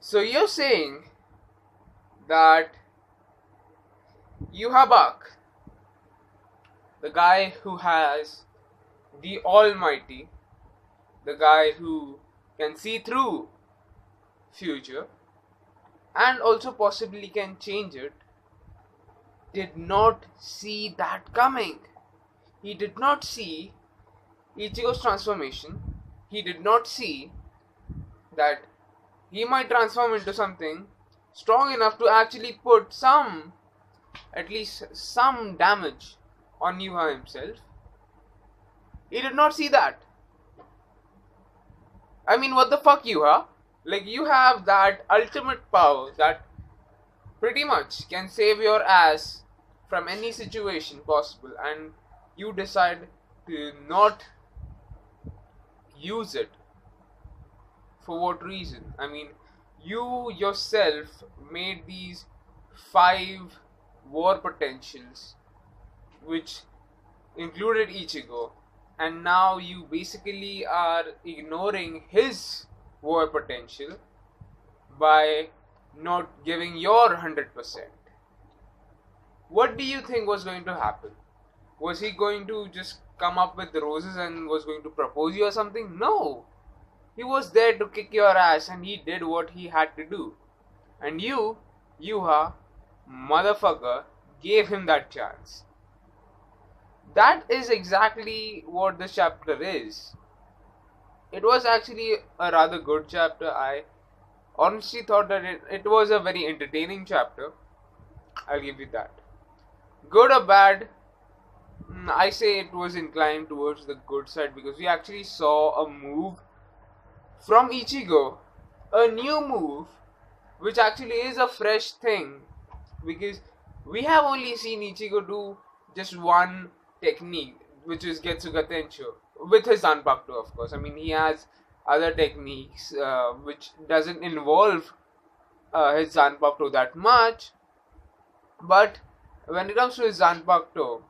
So you're saying that Yuhabak, the guy who has the Almighty, the guy who can see through future and also possibly can change it, did not see that coming. He did not see Ichigo's transformation. He did not see that he might transform into something strong enough to actually put at least some damage on Yuha himself. He did not see that. I mean, what the fuck, Yuha? Like, you have that ultimate power that pretty much can save your ass from any situation possible, and you decide to not use it. For what reason? I mean, you yourself made these 5 war potentials, which included Ichigo, and now you basically are ignoring his war potential by not giving your 100%. What do you think was going to happen? Was he going to just come up with the roses and was going to propose you or something? No! He was there to kick your ass and he did what he had to do. And you, Yuha, motherfucker, gave him that chance. That is exactly what this chapter is. It was actually a rather good chapter. I honestly thought that it was a very entertaining chapter. I'll give you that. Good or bad, I say it was inclined towards the good side because we actually saw a move from Ichigo, a new move, which actually is a fresh thing because we have only seen Ichigo do just one technique, which is Getsuga Tensho, with his Zanpakuto, of course. I mean, he has other techniques which doesn't involve his Zanpakuto that much, but when it comes to his Zanpakuto,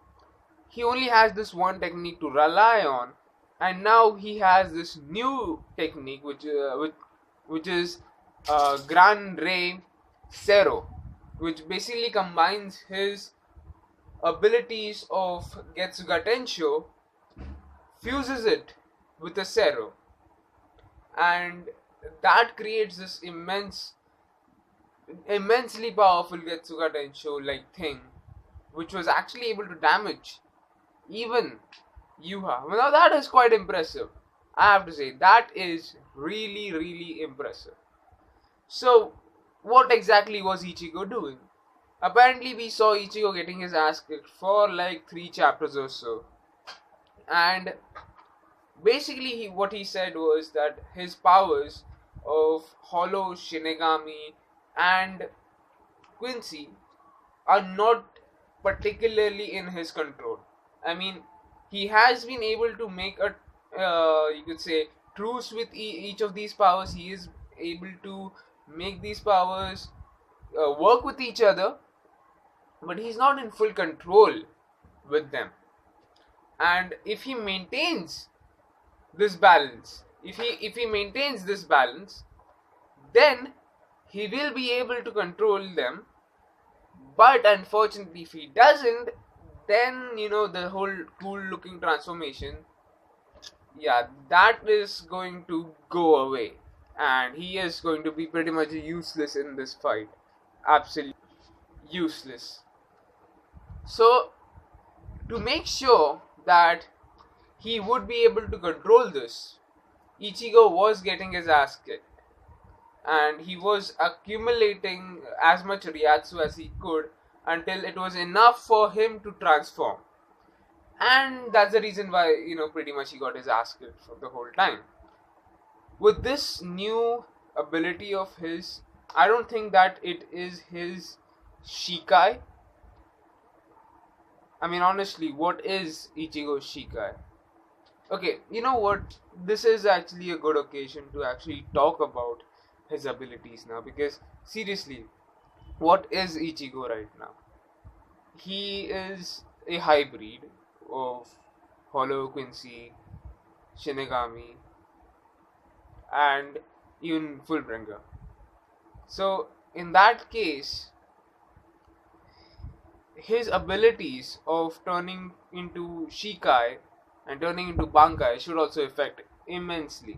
he only has this one technique to rely on, and now he has this new technique which is Gran Rey Zero, which basically combines his abilities of Getsuga Tensho, fuses it with a Zero, and that creates this immensely powerful Getsuga Tensho like thing, which was actually able to damage even Yuha. Now that is quite impressive. I have to say, that is really, really impressive. So, what exactly was Ichigo doing? Apparently, we saw Ichigo getting his ass kicked for like 3 chapters or so. And basically, what he said was that his powers of Hollow, Shinigami, and Quincy are not particularly in his control. I mean, he has been able to make a, you could say, truce with each of these powers. He is able to make these powers work with each other, but he's not in full control with them. And if he maintains this balance, if he maintains this balance, then he will be able to control them. But unfortunately, if he doesn't, then the whole cool looking transformation, yeah, that is going to go away, and he is going to be pretty much useless in this fight. Absolutely useless. So, to make sure that he would be able to control this, Ichigo was getting his ass kicked, and he was accumulating as much Ryatsu as he could until it was enough for him to transform. And that's the reason why, pretty much he got his ass kicked for the whole time. With this new ability of his, I don't think that it is his Shikai. I mean, honestly, what is Ichigo's Shikai? Okay, you know what? This is actually a good occasion to actually talk about his abilities now, because seriously, what is Ichigo right now? He is a hybrid of Hollow, Quincy, Shinigami, and even Fullbringer. So in that case, his abilities of turning into Shikai and turning into Bankai should also affect immensely.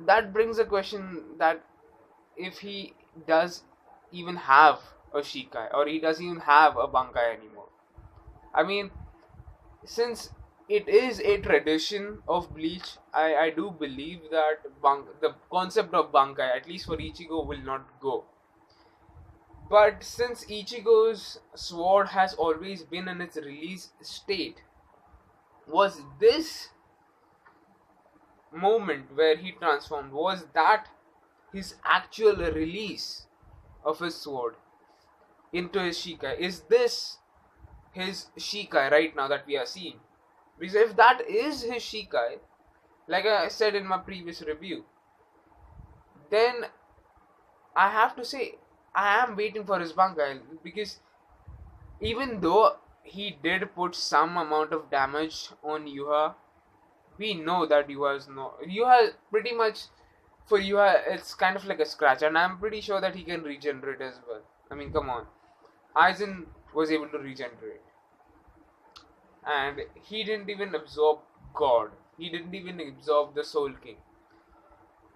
That brings a question that if he does even have a Shikai or he doesn't even have a Bankai anymore. I mean, since it is a tradition of Bleach, I do believe that the concept of Bankai, at least for Ichigo, will not go. But since Ichigo's sword has always been in its release state, was this moment where he transformed, was that his actual release of his sword into his Shikai? Is this his Shikai right now that we are seeing? Because if that is his Shikai, like I said in my previous review, then I have to say I am waiting for his Bankai, because even though he did put some amount of damage on Yuha, we know that Yuha pretty much, for Yuha it's kind of like a scratch, and I'm pretty sure that he can regenerate as well. I mean, come on, Aizen was able to regenerate, and he didn't even absorb God. He didn't even absorb the Soul King.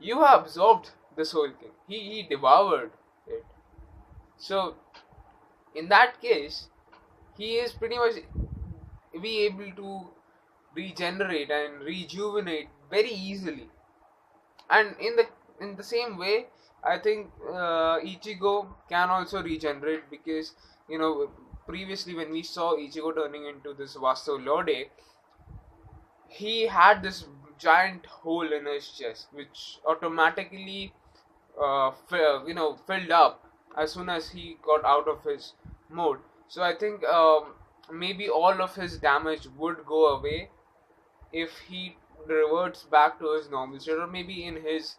Yuha absorbed the Soul King. He devoured it. So in that case, he is pretty much be able to regenerate and rejuvenate very easily. And in the same way, I think Ichigo can also regenerate, because previously when we saw Ichigo turning into this Vasto Lorde, he had this giant hole in his chest which automatically filled up as soon as he got out of his mode. So I think maybe all of his damage would go away if he reverts back to his normal state, or maybe in his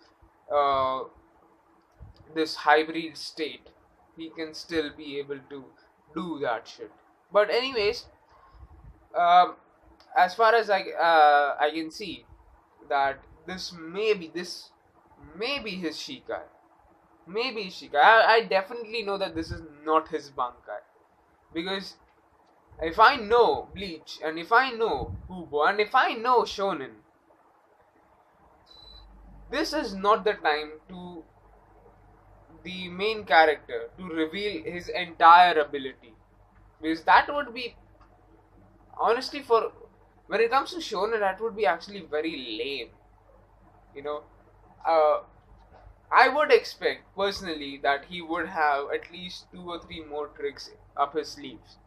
uh, this hybrid state, he can still be able to do that shit. But anyways, um, as far as I can see, that this may be his Shikai. Maybe Shikai. I definitely know that this is not his Bankai, because if I know Bleach, and if I know Kubo, and if I know Shonen, this is not the time to the main character to reveal his entire ability, because that would be, honestly, for when it comes to Shonen, that would be actually very lame. You know, uh, I would expect personally that he would have at least 2 or 3 more tricks up his sleeves.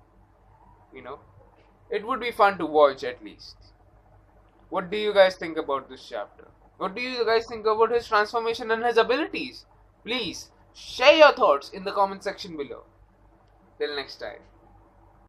You know, it would be fun to watch at least. What do you guys think about this chapter? What do you guys think about his transformation and his abilities? Please share your thoughts in the comment section below. Till next time.